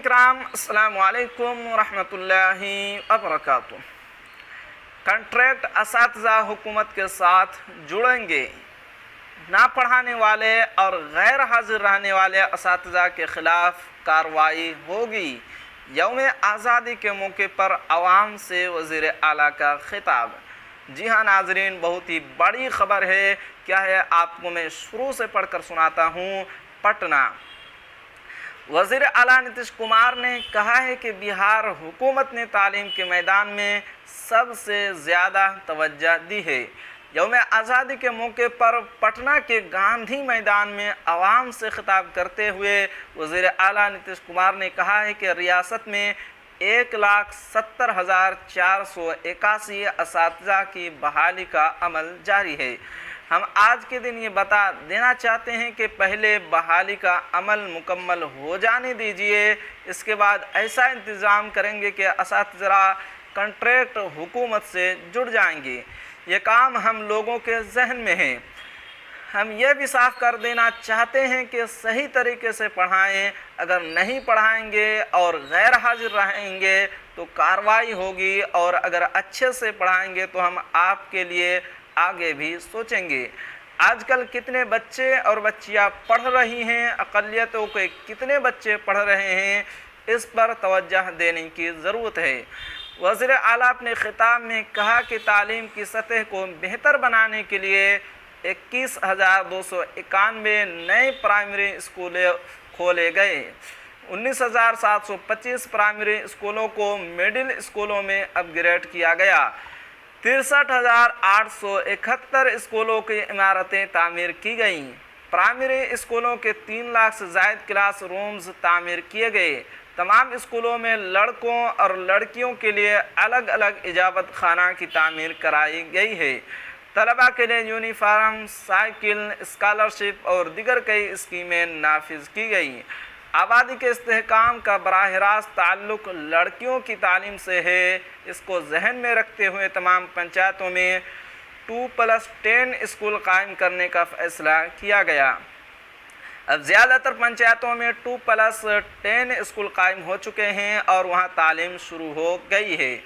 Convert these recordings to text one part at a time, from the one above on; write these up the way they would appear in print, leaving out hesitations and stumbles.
नाज़रीन कराम, अस्सलामु अलैकुम रहमतुल्लाहि व बरकातुहू। कॉन्ट्रैक्ट असातिज़ा हुकूमत के साथ जुड़ेंगे। ना पढ़ाने वाले और गैर हाजिर रहने वाले असातिज़ा के ख़िलाफ़ कार्रवाई होगी। यौम आज़ादी के मौके पर आवाम से वज़ीर आला का खिताब। जी हाँ नाज़रीन, बहुत ही बड़ी ख़बर है। क्या है आपको मैं शुरू से पढ़कर सुनाता हूँ। पटना, वज़ीर आला नीतीश कुमार ने कहा है कि बिहार हुकूमत ने तालीम के मैदान में सबसे ज़्यादा तवज्जो दी है। यौम आज़ादी के मौके पर पटना के गांधी मैदान में आवाम से खिताब करते हुए वज़ीर आला नीतीश कुमार ने कहा है कि रियासत में 1,70,481 असातिज़ा की बहाली का अमल जारी है। हम आज के दिन ये बता देना चाहते हैं कि पहले बहाली का अमल मुकम्मल हो जाने दीजिए, इसके बाद ऐसा इंतज़ाम करेंगे कि असातिज़ा कॉन्ट्रैक्ट हुकूमत से जुड़ जाएंगे। ये काम हम लोगों के जहन में है। हम ये भी साफ कर देना चाहते हैं कि सही तरीके से पढ़ाएं। अगर नहीं पढ़ाएंगे और गैर हाजिर रहेंगे तो कार्रवाई होगी, और अगर अच्छे से पढ़ाएंगे तो हम आपके लिए आगे भी सोचेंगे। आजकल कितने बच्चे और बच्चियां पढ़ रही हैं, अक़लियतों के कितने बच्चे पढ़ रहे हैं, इस पर तवज्जो देने की ज़रूरत है। वज़ीर आला अपने खिताब में कहा कि तालीम की सतह को बेहतर बनाने के लिए 21,291 नए प्राइमरी स्कूल खोले गए। 19,725 प्राइमरी स्कूलों को मिडिल स्कूलों में अपग्रेड किया गया। 63,871 स्कूलों की इमारतें तामीर की गईं। प्राइमरी स्कूलों के 3 लाख से ज़ायद क्लास रूम्स तामीर किए गए। तमाम स्कूलों में लड़कों और लड़कियों के लिए अलग अलग इजाज़त खाना की तामीर कराई गई है। तलबा के लिए यूनिफॉर्म, साइकिल, स्कॉलरशिप और दीगर कई स्कीमें नाफिज की गई। आबादी के इस्तेहकाम का बराह रास्त ताल्लुक़ लड़कियों की तालीम से है। इसको जहन में रखते हुए तमाम पंचायतों में 2+10 स्कूल कायम करने का फ़ैसला किया गया। अब ज़्यादातर पंचायतों में 2+10 स्कूल कायम हो चुके हैं और वहां तालीम शुरू हो गई है।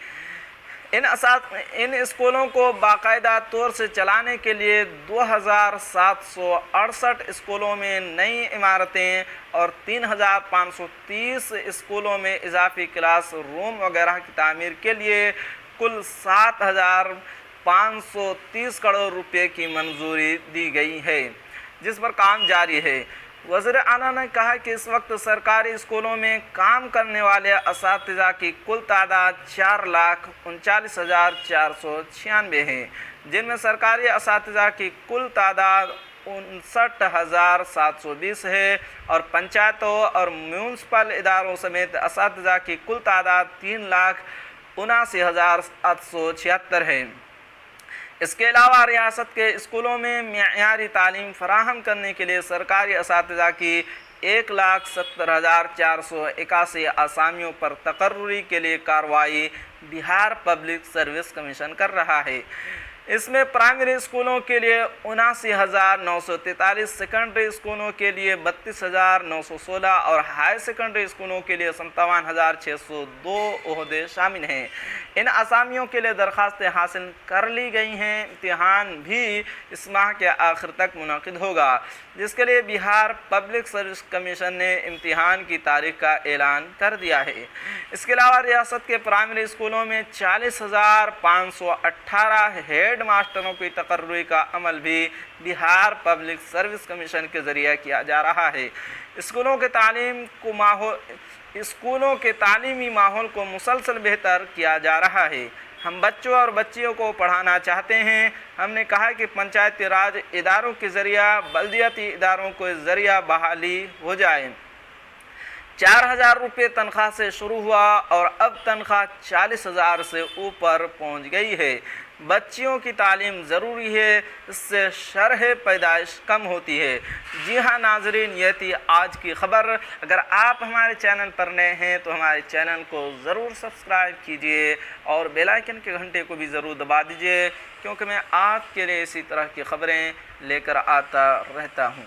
इन स्कूलों को बाकायदा तौर से चलाने के लिए 2,768 स्कूलों में नई इमारतें और 3,530 स्कूलों में इजाफी क्लास रूम वगैरह की तामीर के लिए कुल 7,530 करोड़ रुपए की मंजूरी दी गई है, जिस पर काम जारी है। वज़ीर आला ने कहा कि इस वक्त सरकारी स्कूलों में काम करने वाले असातिज़ा की कुल तादाद 4,39,496 है, जिनमें सरकारी असातिज़ा की कुल तादाद 59,720 है और पंचायतों और म्यूनसिपल इदारों समेत असातिज़ा की कुल तादाद 3,79,876 है। इसके अलावा रियासत के स्कूलों में मियारी तालीम फराहम करने के लिए सरकारी असातिज़ा की 1,70,481 आसामियों पर तकर्रुरी के लिए कार्रवाई बिहार पब्लिक सर्विस कमीशन कर रहा है। इसमें प्राइमरी स्कूलों के लिए 79,943, सेकेंडरी स्कूलों के लिए 32,916 और हाई सेकेंडरी स्कूलों के लिए 57,602 ओहदे शामिल हैं। इन आसामियों के लिए दरखास्तें हासिल कर ली गई हैं। इम्तिहान भी इस माह के आखिर तक मुनक़िद होगा, जिसके लिए बिहार पब्लिक सर्विस कमीशन ने इम्तिहान की तारीख का ऐलान कर दिया है। इसके अलावा रियासत के प्राइमरी स्कूलों में 40,518 हेड मास्टरों की तकर्रुरी का अमल भी बिहार पब्लिक सर्विस कमीशन के ज़रिए किया जा रहा है। स्कूलों के तालीमी माहौल को मुसलसल बेहतर किया जा रहा है। हम बच्चों और बच्चियों को पढ़ाना चाहते हैं। हमने कहा कि पंचायती राज इदारों के ज़रिया बल्दियाती इदारों को ज़रिया बहाली हो जाए। 4,000 रुपये तनख्वाह से शुरू हुआ और अब तनख्वाह 40,000 से ऊपर पहुंच गई है। बच्चियों की तालीम ज़रूरी है, इससे शरह पैदाइश कम होती है। जी हाँ नाज़रीन, ये थी आज की ख़बर। अगर आप हमारे चैनल पर नए हैं तो हमारे चैनल को ज़रूर सब्सक्राइब कीजिए और बेल आइकन के घंटे को भी ज़रूर दबा दीजिए, क्योंकि मैं आपके लिए इसी तरह की ख़बरें लेकर आता रहता हूँ।